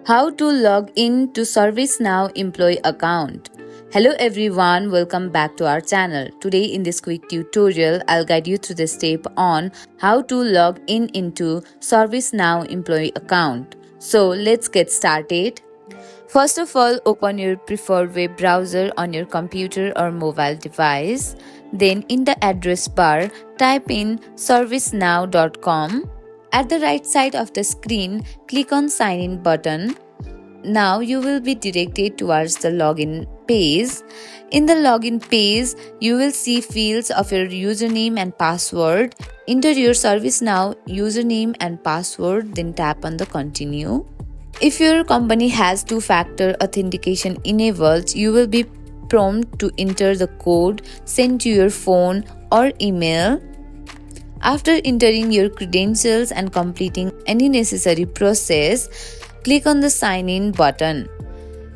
How to log in to ServiceNow employee account. Hello everyone, welcome back to our channel. Today in this quick tutorial, I'll guide you through the step on how to log in into ServiceNow employee account. So let's get started. First of all, open your preferred web browser on your computer or mobile device. Then in the address bar, type in servicenow.com. At the right side of the screen, click on Sign In button. Now you will be directed towards the login page. In the login page, you will see fields of your username and password. Enter your ServiceNow username and password, then tap on the Continue. If your company has two-factor authentication enabled, you will be prompted to enter the code sent to your phone or email. After entering your credentials and completing any necessary process, click on the Sign In button.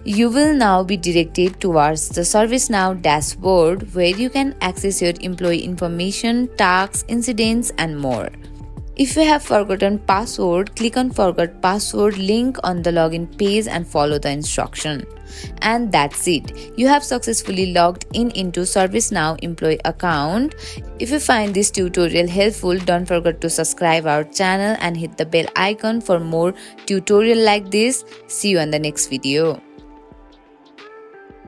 You will now be directed towards the ServiceNow dashboard where you can access your employee information, tasks, incidents, and more. If you have forgotten password, click on Forgot Password link on the login page and follow the instruction. And that's it. You have successfully logged in into ServiceNow employee account. If you find this tutorial helpful, don't forget to subscribe our channel and hit the bell icon for more tutorial like this. See you on the next video.